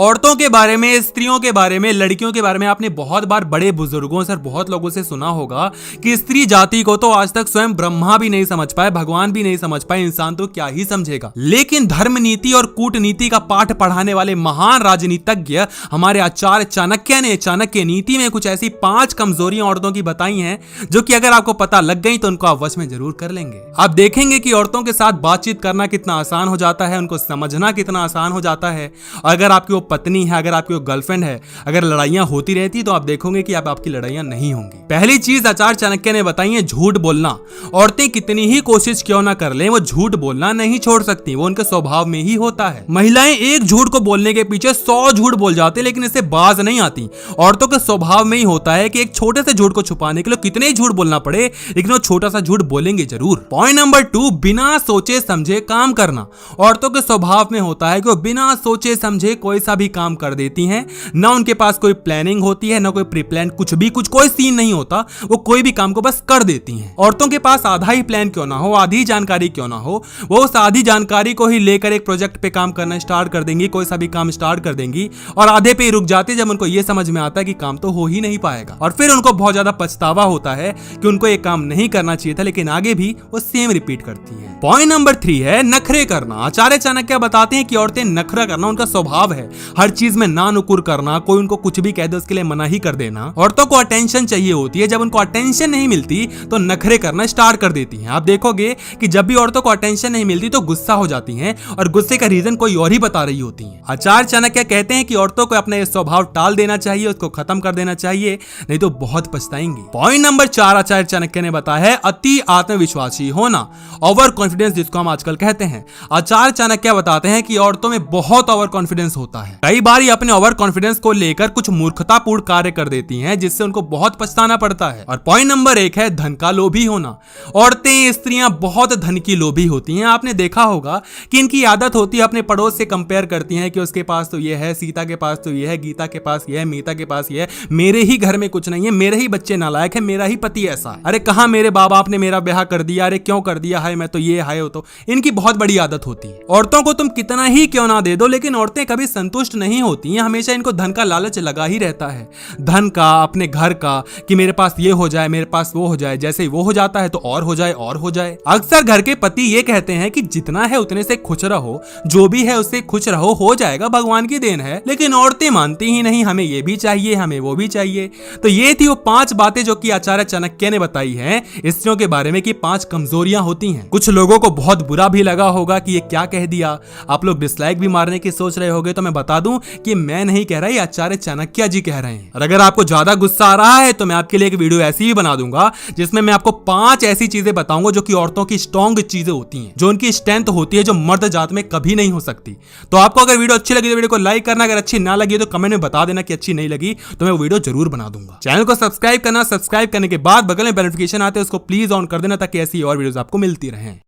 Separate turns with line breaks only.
औरतों के बारे में, स्त्रियों के बारे में, लड़कियों के बारे में आपने बहुत बार बड़े बुजुर्गों से, बहुत लोगों से सुना होगा कि स्त्री जाति को तो आज तक स्वयं ब्रह्मा भी नहीं समझ पाए, भगवान भी नहीं समझ पाए, इंसान तो क्या ही समझेगा। लेकिन धर्म नीति और कूटनीति का पाठ पढ़ाने वाले महान राजनीतिज्ञ हमारे आचार्य चाणक्य ने चाणक्य नीति में कुछ ऐसी 5 कमजोरियां औरतों की बताई हैं जो कि अगर आपको पता लग गई तो उनको आप वश में जरूर कर लेंगे। आप देखेंगे कि औरतों के साथ बातचीत करना कितना आसान हो जाता है, उनको समझना कितना आसान हो जाता है। अगर आपकी वो पत्नी है, अगर आपकी वो गर्लफ्रेंड है, अगर लड़ाइयां होती रहती तो आप देखोगे कि अब आपकी लड़ाइयां नहीं होंगी। पहली चीज आचार्य चाणक्य ने बताई है झूठ बोलना। औरतें कितनी ही कोशिश क्यों ना कर लें, वो झूठ बोलना नहीं छोड़ सकती, वो उनके स्वभाव में ही होता है। महिलाएं एक झूठ को बोलने के पीछे 100 झूठ बोल जाते, लेकिन इससे बाज नहीं आती। औरतों के स्वभाव में ही होता है कि एक छोटे से झूठ को छुपाने के लिए कितने ही झूठ बोलना पड़े, लेकिन वो छोटा सा झूठ बोलेंगे जरूर। पॉइंट नंबर 2, बिना सोचे समझे काम करना। औरतों के स्वभाव में होता है कि वो बिना सोचे समझे कोई सा भी काम कर देती हैं। ना उनके पास कोई प्लानिंग होती है, ना कोई प्री प्लान, कुछ कोई सीन नहीं होता, वो कोई भी काम को बस कर देती हैं। औरतों के पास आधा ही प्लान क्यों ना हो, आधी जानकारी क्यों ना हो, वो उस आधी जानकारी को ही लेकर एक प्रोजेक्ट पे काम करना स्टार्ट कर देंगी, कोई सा भी काम स्टार्ट कर देंगी और आधे पे ही रुक जाती है जब उनको ये समझ में आता है कि काम तो हो ही नहीं पाएगा। और फिर उनको बहुत ज्यादा पछतावा होता है कि उनको ये काम नहीं करना चाहिए था, लेकिन आगे भी वो सेम रिपीट करती हैं। पॉइंट नंबर 3 है नखरे करना। आचार्य चाणक्य बताते हैं कि औरतें नखरा करना उनका स्वभाव है। हर चीज में ना नुकुर करना, कोई उनको कुछ भी कह दे उसके लिए मना ही कर देना। औरतों को अटेंशन चाहिए होती है, जब उनको अटेंशन नहीं मिलती तो नखरे करना स्टार्ट कर देती हैं। आप देखोगे कि जब भी औरतों को अटेंशन नहीं मिलती तो गुस्सा हो जाती हैं और गुस्से का रीजन कोई और ही बता रही होती हैं। आचार्य चाणक्य कहते हैं कि औरतों को अपना यह स्वभाव टाल देना चाहिए, उसको खत्म कर देना चाहिए, नहीं तो बहुत पछताएंगी। पॉइंट नंबर 4 आचार्य चाणक्य ने बताया है अति आत्मविश्वासी होना, ओवर कॉन्फिडेंस जिसको हम आजकल कहते हैं। आचार्य चाणक्य बताते हैं कि औरतों में बहुत ओवर कॉन्फिडेंस होता है। कई बार ये अपने ओवर कॉन्फिडेंस को लेकर कुछ मूर्खतापूर्ण कार्य कर देती हैं, जिससे उनको बहुत पछताना पड़ता है। और पॉइंट नंबर 1 है धन का लोभी होना। औरतें, स्त्रियां बहुत धन की लोभी होती हैं। आपने देखा होगा कि इनकी आदत होती है अपने पड़ोस से कंपेयर करती हैं कि उसके पास तो ये है, सीता के पास तो ये है, गीता के पास ये है, मीता के पास ये है, मेरे ही घर में कुछ नहीं है, मेरे ही बच्चे नालायक है, मेरा ही पति ऐसा है, अरे कहां मेरे बाप बाप ने मेरा ब्याह कर दिया, अरे क्यों कर दिया है, मैं तो ये है, तो इनकी बहुत बड़ी आदत होती है। औरतों को तुम कितना ही क्यों ना दे दो, लेकिन औरतें कभी संतुष्ट नहीं होती हैं। हमेशा इनको धन का लालच लगा ही रहता है, धन का, अपने घर का, कि मेरे पास ये हो जाए, मेरे पास वो हो जाए, जैसे ही वो हो जाता है तो और हो जाए और हो जाए। अक्सर घर के पति ये कहते हैं कि जितना है उतने से खुश रहो, जो भी है उससे खुश रहो, हो जाएगा, भगवान की देन है। लेकिन औरतें मानती ही नहीं, हमें ये भी चाहिए, हमें वो भी चाहिए। तो ये थी वो 5 बातें जो कि आचार्य चाणक्य ने बताई हैं स्त्रियों के बारे में कि 5 कमजोरियां होती हैं। कुछ लोगों को बहुत बुरा भी लगा होगा कि ये क्या कह दिया, आप लोग डिसलाइक भी मारने की सोच रहे होंगे, तो मैं बता दूं कि मैं नहीं कह रहा, ये आचार्य चाणक्य जी कह रहे हैं। और अगर आपको ज्यादा गुस्सा आ रहा है तो मैं आपके लिए एक वीडियो ऐसी ही बना दूंगा जिसमें मैं आपको 5 ऐसी चीजें बताऊंगा जो कि औरतों की स्ट्रॉन्ग चीजें होती हैं, जो उनकी स्ट्रेंथ होती है, जो मर्द जात में कभी नहीं हो सकती। तो आपको अगर वीडियो अच्छी लगी तो वीडियो को लाइक करना, अगर अच्छी ना लगी तो कमेंट में बता देना कि अच्छी नहीं लगी, तो मैं वो वीडियो जरूर बना दूंगा। चैनल को सब्सक्राइब करना, सब्सक्राइब करने के बाद बगल में बेल नोटिफिकेशन आते हैं उसको प्लीज ऑन कर देना ताकि ऐसी और वीडियोस आपको मिलती रहें।